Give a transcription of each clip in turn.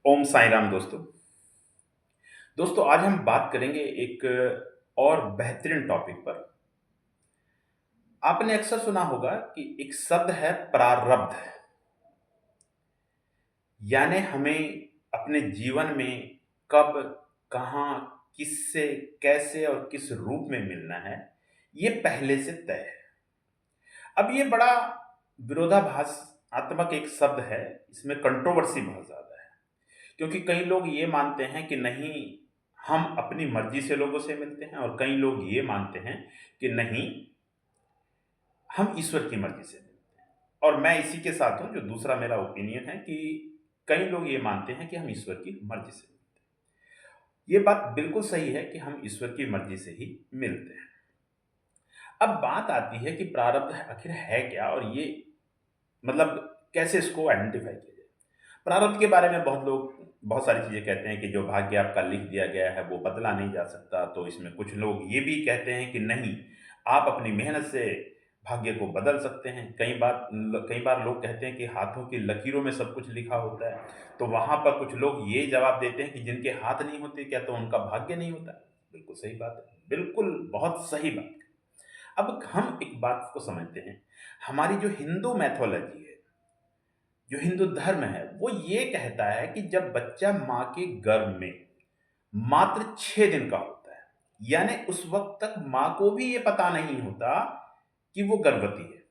ओम साई राम दोस्तों। दोस्तों आज हम बात करेंगे एक और बेहतरीन टॉपिक पर। आपने अक्सर सुना होगा कि एक शब्द है प्रारब्ध, यानी हमें अपने जीवन में कब, कहाँ, किससे, कैसे और किस रूप में मिलना है, ये पहले से तय है। अब ये बड़ा विरोधाभासात्मक एक शब्द है, इसमें कंट्रोवर्सी बहुत ज़्यादा है। क्योंकि कई लोग ये मानते हैं कि नहीं, हम अपनी मर्जी से लोगों से मिलते हैं, और कई लोग ये मानते हैं कि नहीं, हम ईश्वर की मर्जी से मिलते हैं। और मैं इसी के साथ हूं, जो दूसरा मेरा ओपिनियन है कि कई लोग ये मानते हैं कि हम ईश्वर की मर्जी से मिलते हैं। ये बात बिल्कुल सही है कि हम ईश्वर की मर्जी से ही मिलते हैं। अब बात आती है कि प्रारब्ध आखिर है क्या, और ये मतलब कैसे इसको आइडेंटिफाई किया जाए। प्रारब्ध के बारे में बहुत लोग बहुत सारी चीज़ें कहते हैं कि जो भाग्य आपका लिख दिया गया है वो बदला नहीं जा सकता। तो इसमें कुछ लोग ये भी कहते हैं कि नहीं, आप अपनी मेहनत से भाग्य को बदल सकते हैं। कई बार लोग कहते हैं कि हाथों की लकीरों में सब कुछ लिखा होता है। तो वहाँ पर कुछ लोग ये जवाब देते हैं कि जिनके हाथ नहीं होते, क्या तो उनका भाग्य नहीं होता? बिल्कुल सही बात है, बिल्कुल बहुत सही बात। अब हम एक बात को समझते हैं। हमारी जो हिंदू मैथोलॉजी है, जो हिंदू धर्म है, वो ये कहता है कि जब बच्चा माँ के गर्भ में मात्र 6 दिन का होता है, यानी उस वक्त तक माँ को भी ये पता नहीं होता कि वो गर्भवती है,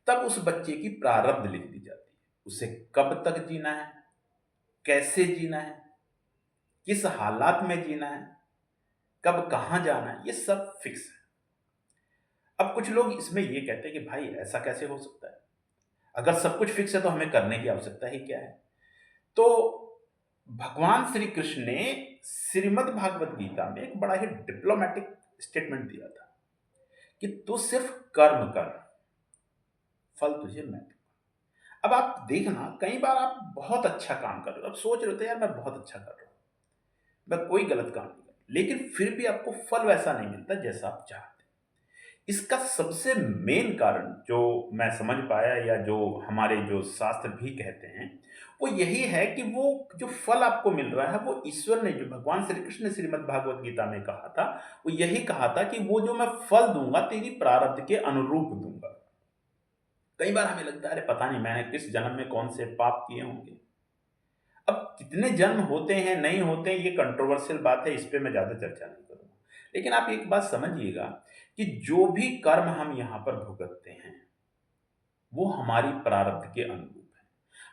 तब उस बच्चे की प्रारब्ध लिख दी जाती है। उसे कब तक जीना है, कैसे जीना है, किस हालात में जीना है, कब कहाँ जाना है, ये सब फिक्स है। अब कुछ लोग इसमें ये कहते हैं कि भाई ऐसा कैसे हो सकता है? अगर सब कुछ फिक्स है तो हमें करने की आवश्यकता ही क्या है? तो भगवान श्री कृष्ण ने श्रीमद् भागवत गीता में एक बड़ा ही डिप्लोमेटिक स्टेटमेंट दिया था कि तू सिर्फ कर्म कर, फल तुझे मैं दूंगा। अब आप देखना, कई बार आप बहुत अच्छा काम कर रहे हो, आप सोच रहे होते यार मैं बहुत अच्छा कर रहा हूं, मैं कोई गलत काम नहीं कर रहा, लेकिन फिर भी आपको फल वैसा नहीं मिलता जैसा आप चाहते। इसका सबसे मेन कारण जो मैं समझ पाया, या जो हमारे जो शास्त्र भी कहते हैं, वो यही है कि वो जो फल आपको मिल रहा है, वो ईश्वर ने, जो भगवान श्री कृष्ण ने श्रीमद् भागवत गीता में कहा था, वो यही कहा था कि वो जो मैं फल दूंगा तेरी प्रारब्ध के अनुरूप दूंगा। कई बार हमें लगता है अरे पता नहीं मैंने किस जन्म में कौन से पाप किए होंगे। अब कितने जन्म होते हैं, नहीं होते हैं, ये कंट्रोवर्शियल बात है, इस पे मैं ज्यादा चर्चा नहीं करूंगा। लेकिन आप एक बात समझिएगा कि जो भी कर्म हम यहां पर भुगतते हैं, वो हमारी प्रारब्ध के अनुरूप है।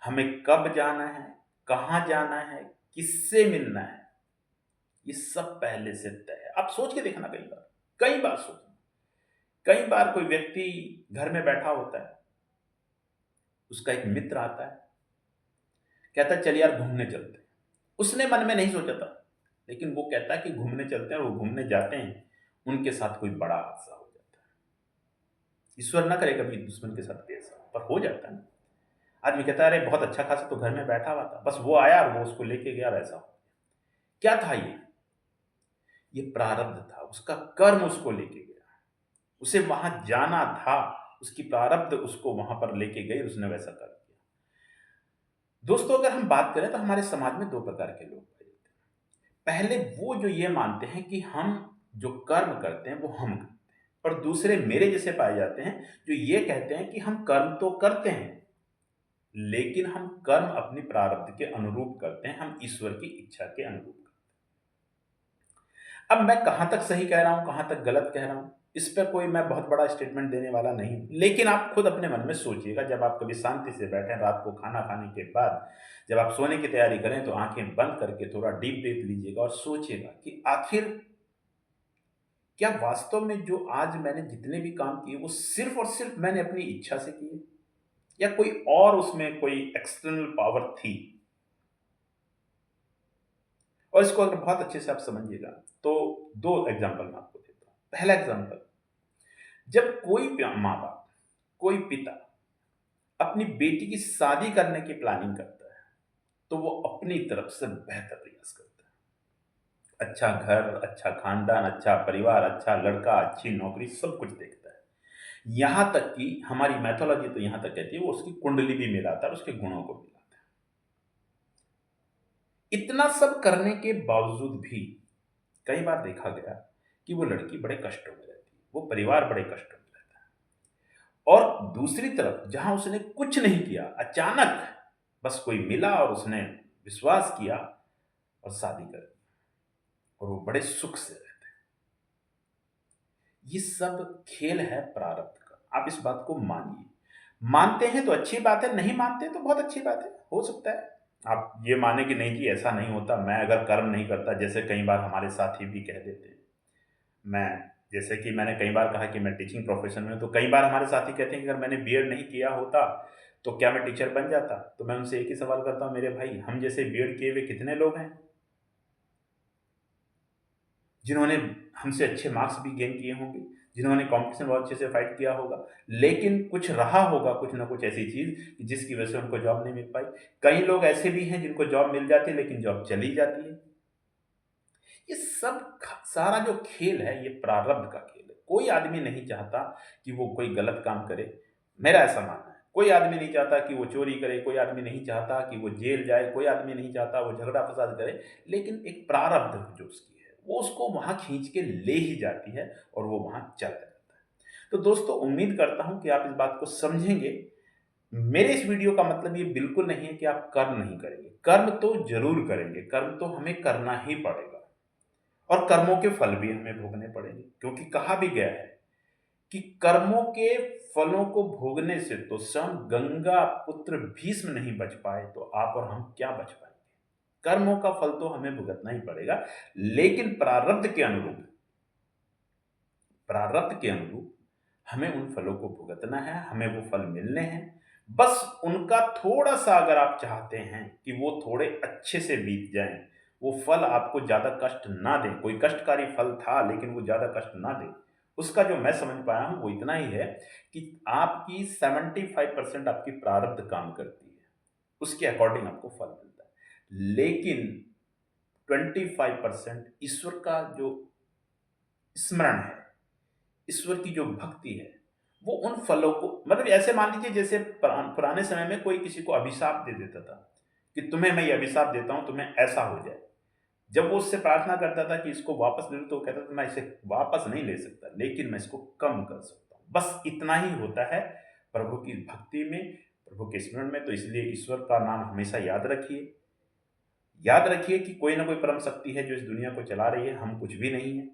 हमें कब जाना है, कहां जाना है, किससे मिलना है, ये सब पहले से तय है। आप सोच के देखना, कई बार सोचना। कई बार कोई व्यक्ति घर में बैठा होता है, उसका एक मित्र आता है, कहता है चल यार घूमने चलते हैं। उसने मन में नहीं सोचा था, लेकिन वो कहता है कि घूमने चलते हैं, और वो घूमने जाते हैं, उनके साथ कोई बड़ा हादसा हो जाता है। ईश्वर ना करे कभी दुश्मन के साथ भी ऐसा, पर हो जाता है ना। आदमी कहता है अरे बहुत अच्छा खासा तो घर में बैठा हुआ था, बस वो आया और वो उसको लेके गया, वैसा हो गया। क्या था ये प्रारब्ध था, उसका कर्म उसको लेके गया, उसे वहां जाना था, उसकी प्रारब्ध उसको वहां पर लेके गई, उसने वैसा कर दिया। दोस्तों अगर हम बात करें तो हमारे समाज में दो प्रकार के लोग पाए जाते हैं। पहले वो जो ये मानते हैं कि हम जो कर्म करते हैं वो हम करते हैं, और दूसरे मेरे जैसे पाए जाते हैं जो ये कहते हैं कि हम कर्म तो करते हैं, लेकिन हम कर्म अपनी प्रारब्ध के अनुरूप करते हैं, हम ईश्वर की इच्छा के अनुरूप करते हैं। अब मैं कहां तक सही कह रहा हूं, कहां तक गलत कह रहा हूं, इस पर कोई मैं बहुत बड़ा स्टेटमेंट देने वाला नहीं हूं। लेकिन आप खुद अपने मन में सोचिएगा, जब आप कभी शांति से बैठे रात को खाना खाने के बाद, जब आप सोने की तैयारी करें, तो आंखें बंद करके थोड़ा डीप ब्रीथ लीजिएगा और सोचिएगा कि आखिर क्या वास्तव में जो आज मैंने जितने भी काम किए वो सिर्फ और सिर्फ मैंने अपनी इच्छा से किए, या कोई और उसमें कोई एक्सटर्नल पावर थी। और इसको अगर बहुत अच्छे से आप समझिएगा तो दो एग्जांपल मैं आपको देता हूं। पहला एग्जांपल, जब कोई माँ बाप, कोई पिता अपनी बेटी की शादी करने की प्लानिंग करता है, तो वो अपनी तरफ से बेहतर प्रयास करता है। अच्छा घर, अच्छा खानदान, अच्छा परिवार, अच्छा लड़का, अच्छी नौकरी, सब कुछ देखता है। यहां तक कि हमारी मैथोलॉजी तो यहां तक कहती है वो उसकी कुंडली भी मिलाता है और उसके गुणों को मिलाता है। इतना सब करने के बावजूद भी कई बार देखा गया कि वो लड़की बड़े कष्टों में रहती है, वो परिवार बड़े कष्टों में रहता है। और दूसरी तरफ जहां उसने कुछ नहीं किया, अचानक बस कोई मिला और उसने विश्वास किया और शादी कर दी, और वो बड़े सुख से रहते हैं। ये सब खेल है प्रारब्ध का, आप इस बात को मानिए। मानते हैं तो अच्छी बात है, नहीं मानते तो बहुत अच्छी बात है, हो सकता है आप ये माने कि नहीं जी ऐसा नहीं होता, मैं अगर कर्म नहीं करता, जैसे कई बार हमारे साथी भी कह देते हैं। मैं जैसे कि मैंने कई बार कहा कि मैं टीचिंग प्रोफ़ेशन में हूँ, तो कई बार हमारे साथी कहते हैं कि अगर मैंने बीएड नहीं किया होता, तो क्या मैं टीचर बन जाता? तो मैं उनसे एक ही सवाल करता हूँ, मेरे भाई, हम जैसे बीएड किए हुए कितने लोग हैं, जिन्होंने हमसे अच्छे मार्क्स भी गेन किए होंगे, जिन्होंने कॉम्पिटिशन बहुत अच्छे से फाइट किया होगा, लेकिन कुछ रहा होगा, कुछ ना कुछ ऐसी चीज़ जिसकी वजह से उनको जॉब नहीं मिल पाई। कई लोग ऐसे भी हैं जिनको जॉब मिल जाती है, लेकिन जॉब चली जाती है। ये सब सारा जो खेल है ये प्रारब्ध का खेल है। कोई आदमी नहीं चाहता कि वो कोई गलत काम करे, मेरा ऐसा मानना है। कोई आदमी नहीं चाहता कि वो चोरी करे, कोई आदमी नहीं चाहता कि वो जेल जाए, कोई आदमी नहीं चाहता वो झगड़ा फसाद करे, लेकिन एक प्रारब्ध जो उसकी है वो उसको वहां खींच के ले ही जाती है और वो वहां चलता रहता है। तो दोस्तों, उम्मीद करता हूं कि आप इस बात को समझेंगे। मेरे इस वीडियो का मतलब ये बिल्कुल नहीं है कि आप कर्म नहीं करेंगे, कर्म तो जरूर करेंगे, कर्म तो हमें करना ही पड़ेगा, और कर्मों के फल भी हमें भोगने पड़ेंगे, क्योंकि कहा भी गया है कि कर्मों के फलों को भोगने से तो स्वयं गंगा पुत्र भीष्म नहीं बच पाए, तो आप और हम क्या बच पाएंगे। कर्मों का फल तो हमें भुगतना ही पड़ेगा, लेकिन प्रारब्ध के अनुरूप हमें उन फलों को भुगतना है, हमें वो फल मिलने हैं। बस उनका थोड़ा-सा अगर आप चाहते हैं कि वो थोड़े अच्छे से बीत जाएँ, वो फल आपको ज़्यादा कष्ट ना दें, कोई कष्टकारी फल था लेकिन वो ज़्यादा कष्ट ना दें, उसका जो मैं समझ पाया हूँ वो इतना ही है कि आपकी 75% आपकी प्रारब्ध काम करती है, उसके अकॉर्डिंग आपको फल मिलता है। लेकिन 25% ईश्वर का जो स्मरण है, ईश्वर की जो भक्ति है, वो उन फलों को, मतलब ऐसे मान लीजिए जैसे पुराने समय में कोई किसी को अभिशाप दे देता था कि तुम्हें मैं ये अभिशाप देता हूँ, तुम्हें ऐसा हो जाए। जब वो उससे प्रार्थना करता था कि इसको वापस ले लो, तो वो कहता था मैं इसे वापस नहीं ले सकता, लेकिन मैं इसको कम कर सकता हूँ। बस इतना ही होता है प्रभु की भक्ति में, प्रभु के स्मरण में। तो इसलिए ईश्वर का नाम हमेशा याद रखिए। याद रखिए कि कोई ना कोई परम शक्ति है जो इस दुनिया को चला रही है, हम कुछ भी नहीं है।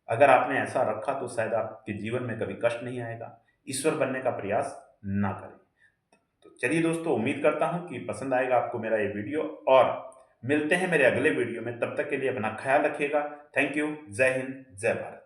अगर आपने ऐसा रखा तो शायद आपके जीवन में कभी कष्ट नहीं आएगा। ईश्वर बनने का प्रयास ना करें। तो चलिए दोस्तों, उम्मीद करता हूँ कि पसंद आएगा आपको मेरा ये वीडियो, और मिलते हैं मेरे अगले वीडियो में। तब तक के लिए अपना ख्याल रखिएगा। Thank you. जय हिंद, जय भारत।